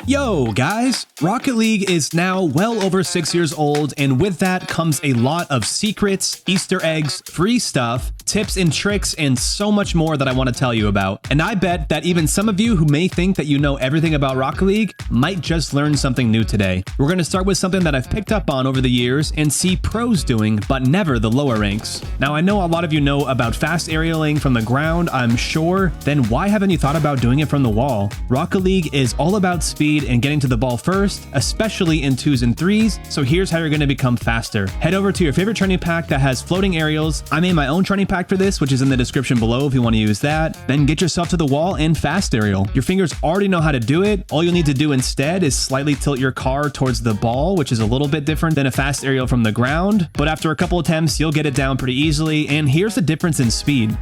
Yo guys, Rocket League is now well over 6 years old, and with that comes a lot of secrets, Easter eggs, free stuff, tips and tricks, and so much more that I want to tell you about. And I bet that even some of you who may think that you know everything about Rocket League might just learn something new today. We're going to start with something that I've picked up on over the years and see pros doing, but never the lower ranks. Now I know a lot of you know about fast aerialing from the ground, I'm sure. Then why haven't you thought about doing it from the wall? Rocket League is all about speed and getting to the ball first, especially in 2s and 3s, so here's how you're going to become faster. Head over to your favorite training pack that has floating aerials. I made my own training pack for this, which is in the description below if you want to use that. Then get yourself to the wall and fast aerial. Your fingers already know how to do it. All you'll need to do instead is slightly tilt your car towards the ball, which is a little bit different than a fast aerial from the ground, but after a couple attempts, you'll get it down pretty easily, and here's the difference in speed.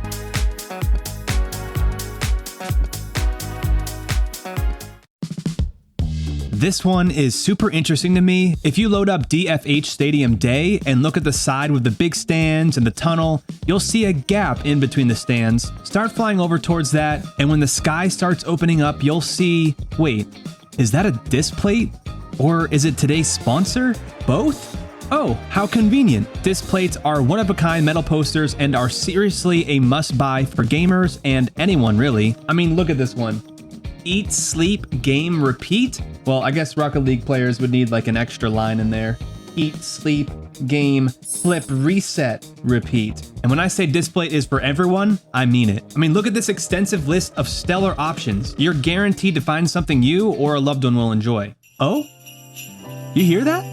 This one is super interesting to me. If you load up DFH Stadium Day and look at the side with the big stands and the tunnel, you'll see a gap in between the stands. Start flying over towards that, and when the sky starts opening up, you'll see, wait, is that a disc plate? Or is it today's sponsor? Both? Oh, how convenient. Disc plates are one-of-a-kind metal posters and are seriously a must-buy for gamers and anyone really. I mean, look at this one. Eat, sleep, game, repeat? Well, I guess Rocket League players would need like an extra line in there. Eat, sleep, game, flip, reset, repeat. And when I say display is for everyone, I mean it. I mean, look at this extensive list of stellar options. You're guaranteed to find something you or a loved one will enjoy. Oh? You hear that?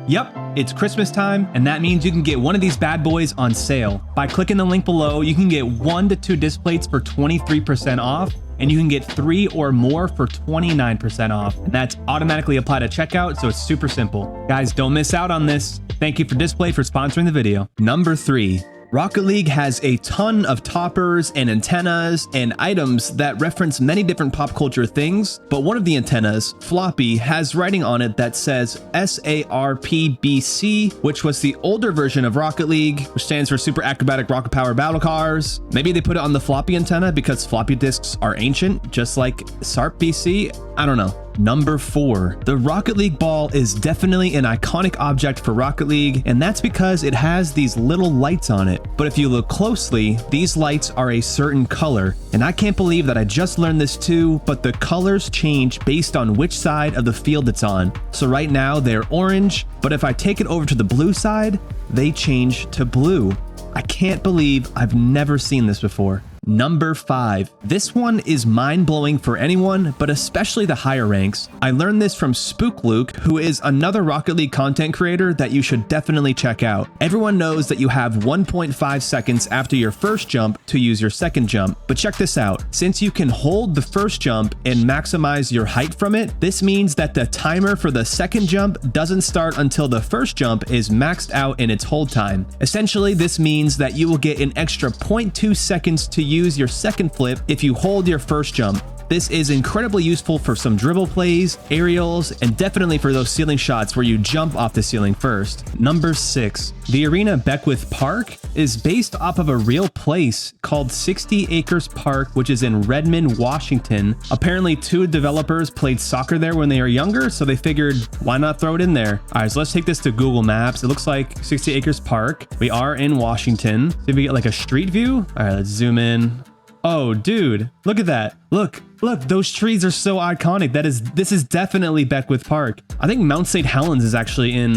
Yep, it's Christmas time, and that means you can get one of these bad boys on sale. By clicking the link below, you can get 1 to 2 disc plates for 23% off, and you can get 3 or more for 29% off. And that's automatically applied at checkout, so it's super simple. Guys, don't miss out on this. Thank you for Display for sponsoring the video. Number 3. Rocket League has a ton of toppers and antennas and items that reference many different pop culture things, but one of the antennas, Floppy, has writing on it that says SARPBC, which was the older version of Rocket League, which stands for Super Acrobatic Rocket Power Battle Cars. Maybe they put it on the floppy antenna because floppy disks are ancient, just like SARPBC. I don't know. Number 4. The Rocket League ball is definitely an iconic object for Rocket League, and that's because it has these little lights on it. But if you look closely, these lights are a certain color, and I can't believe that I just learned this too, but the colors change based on which side of the field it's on. So right now they're orange, but if I take it over to the blue side, they change to blue. I can't believe I've never seen this before. Number 5. This one is mind-blowing for anyone, but especially the higher ranks. I learned this from Spook Luke, who is another Rocket League content creator that you should definitely check out. Everyone knows that you have 1.5 seconds after your first jump to use your second jump, but check this out. Since you can hold the first jump and maximize your height from it, this means that the timer for the second jump doesn't start until the first jump is maxed out in its hold time. Essentially, this means that you will get an extra 0.2 seconds to use your second flip if you hold your first jump. This is incredibly useful for some dribble plays, aerials, and definitely for those ceiling shots where you jump off the ceiling first. Number 6. The arena Beckwith Park is based off of a real place called 60 Acres Park, which is in Redmond, Washington. Apparently 2 developers played soccer there when they were younger, so they figured, why not throw it in there? All right, so let's take this to Google Maps. It looks like 60 Acres Park. We are in Washington. Did we get like a street view? All right, let's zoom in. Oh, dude, look at that. Look, those trees are so iconic. This is definitely Beckwith Park. I think Mount St. Helens is actually in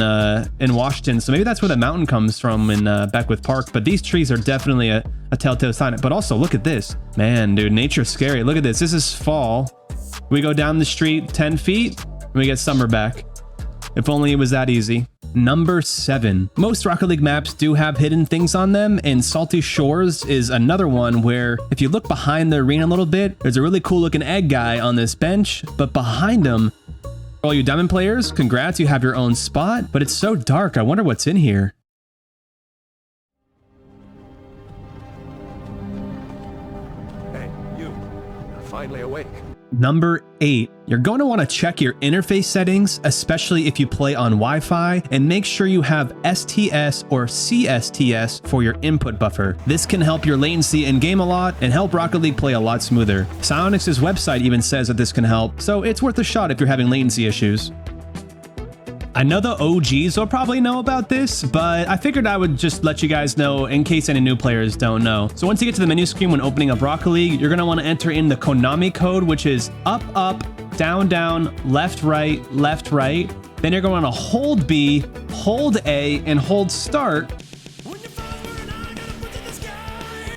Washington, so maybe that's where the mountain comes from in Beckwith Park, but these trees are definitely a telltale sign. But also, look at this. Man, dude, nature's scary. Look at this. This is fall. We go down the street 10 feet, and we get summer back. If only it was that easy. Number 7. Most Rocket League maps do have hidden things on them, and Salty Shores is another one where if you look behind the arena a little bit, there's a really cool looking egg guy on this bench, but behind him, for all you Diamond players, congrats, you have your own spot, but it's so dark, I wonder what's in here. Hey, you. You're finally awake. Number 8, you're going to want to check your interface settings, especially if you play on Wi-Fi, and make sure you have STS or CSTS for your input buffer. This can help your latency in game a lot and help Rocket League play a lot smoother. Psyonix's website even says that this can help, so it's worth a shot if you're having latency issues. I know the OGs will probably know about this, but I figured I would just let you guys know in case any new players don't know. So once you get to the menu screen when opening up Rocket League, you're going to want to enter in the Konami code, which is up, up, down, down, left, right, left, right. Then you're going to want to hold B, hold A, and hold start.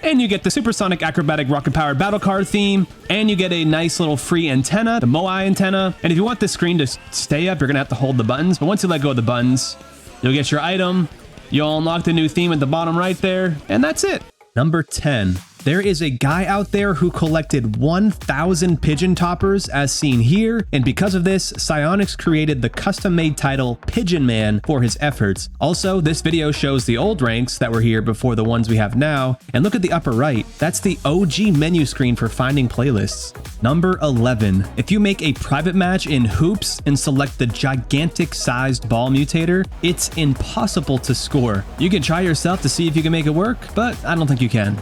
And you get the supersonic acrobatic rocket powered battle car theme, and you get a nice little free antenna, the Moai antenna. And if you want this screen to stay up, you're gonna have to hold the buttons, but once you let go of the buttons, you'll get your item, you'll unlock the new theme at the bottom right there, and that's it. Number 10. There is a guy out there who collected 1,000 pigeon toppers as seen here, and because of this, Psyonix created the custom-made title Pigeon Man for his efforts. Also, this video shows the old ranks that were here before the ones we have now, and look at the upper right, that's the OG menu screen for finding playlists. Number 11. If you make a private match in Hoops and select the gigantic sized ball mutator, it's impossible to score. You can try yourself to see if you can make it work, but I don't think you can.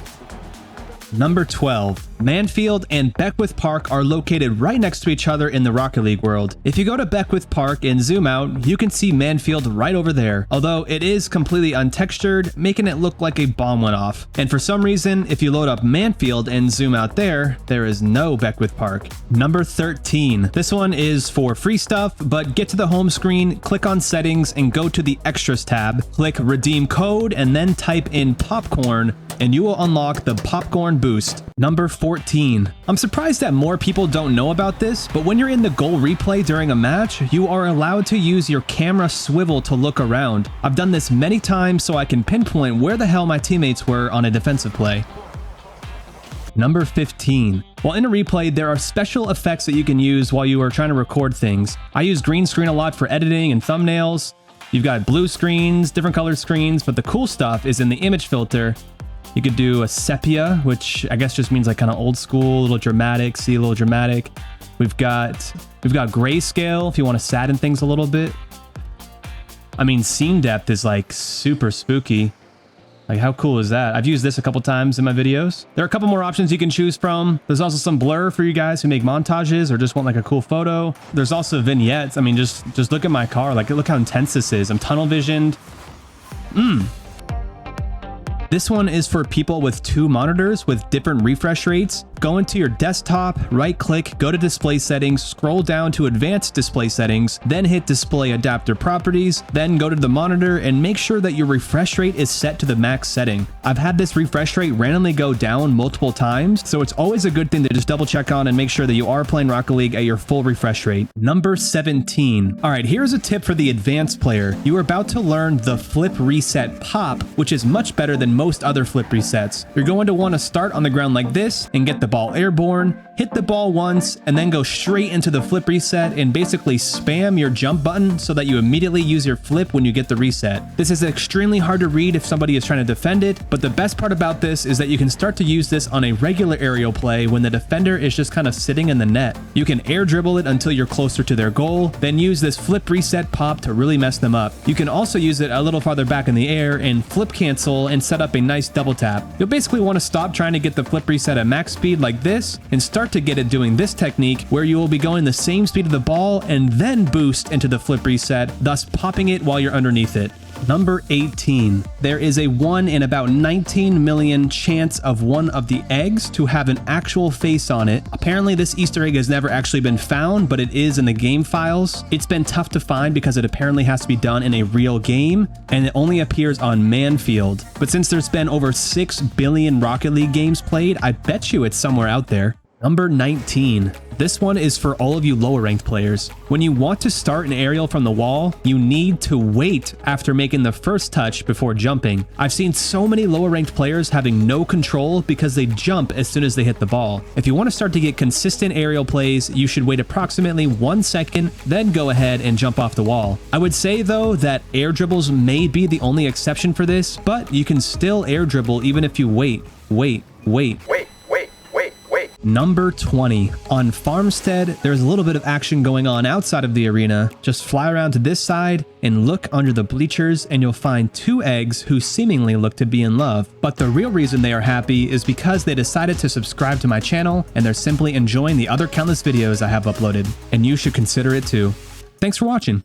Number 12. Manfield and Beckwith Park are located right next to each other in the Rocket League world. If you go to Beckwith Park and zoom out, you can see Manfield right over there, although it is completely untextured, making it look like a bomb went off. And for some reason, if you load up Manfield and zoom out there is no Beckwith Park. Number 13. This one is for free stuff, but get to the home screen, click on settings, and go to the extras tab, click redeem code, and then type in popcorn, and you will unlock the popcorn boost. Number 14. I'm surprised that more people don't know about this, but when you're in the goal replay during a match, you are allowed to use your camera swivel to look around. I've done this many times so I can pinpoint where the hell my teammates were on a defensive play. Number 15. While in a replay, there are special effects that you can use while you are trying to record things. I use green screen a lot for editing and thumbnails. You've got blue screens, different colored screens, but the cool stuff is in the image filter. You could do a sepia, which I guess just means like kind of old school, a little dramatic, see a little dramatic. We've got grayscale if you want to sadden things a little bit. I mean, scene depth is like super spooky. Like, how cool is that? I've used this a couple times in my videos. There are a couple more options you can choose from. There's also some blur for you guys who make montages or just want like a cool photo. There's also vignettes. I mean, just look at my car. Like, look how intense this is. I'm tunnel visioned. This one is for people with 2 monitors with different refresh rates. Go into your desktop, right click, go to display settings, scroll down to advanced display settings, then hit display adapter properties, then go to the monitor and make sure that your refresh rate is set to the max setting. I've had this refresh rate randomly go down multiple times, so it's always a good thing to just double check on and make sure that you are playing Rocket League at your full refresh rate. Number 17. All right, here's a tip for the advanced player. You are about to learn the flip reset pop, which is much better than most other flip resets. You're going to want to start on the ground like this and get the ball airborne, hit the ball once, and then go straight into the flip reset and basically spam your jump button so that you immediately use your flip when you get the reset. This is extremely hard to read if somebody is trying to defend it, but the best part about this is that you can start to use this on a regular aerial play when the defender is just kind of sitting in the net. You can air dribble it until you're closer to their goal, then use this flip reset pop to really mess them up. You can also use it a little farther back in the air and flip cancel and set up a nice double tap. You'll basically want to stop trying to get the flip reset at max speed like this and start to get it doing this technique where you will be going the same speed of the ball and then boost into the flip reset, thus popping it while you're underneath it. Number 18. There is a 1 in about 19 million chance of one of the eggs to have an actual face on it. Apparently this Easter egg has never actually been found, but it is in the game files. It's been tough to find because it apparently has to be done in a real game, and it only appears on Manfield. But since there's been over 6 billion Rocket League games played, I bet you it's somewhere out there. Number 19. This one is for all of you lower ranked players. When you want to start an aerial from the wall, you need to wait after making the first touch before jumping. I've seen so many lower ranked players having no control because they jump as soon as they hit the ball. If you want to start to get consistent aerial plays, you should wait approximately 1 second, then go ahead and jump off the wall. I would say though that air dribbles may be the only exception for this, but you can still air dribble even if you wait. Number 20. On Farmstead, there's a little bit of action going on outside of the arena. Just fly around to this side and look under the bleachers and you'll find 2 eggs who seemingly look to be in love. But the real reason they are happy is because they decided to subscribe to my channel and they're simply enjoying the other countless videos I have uploaded. And you should consider it too. Thanks for watching.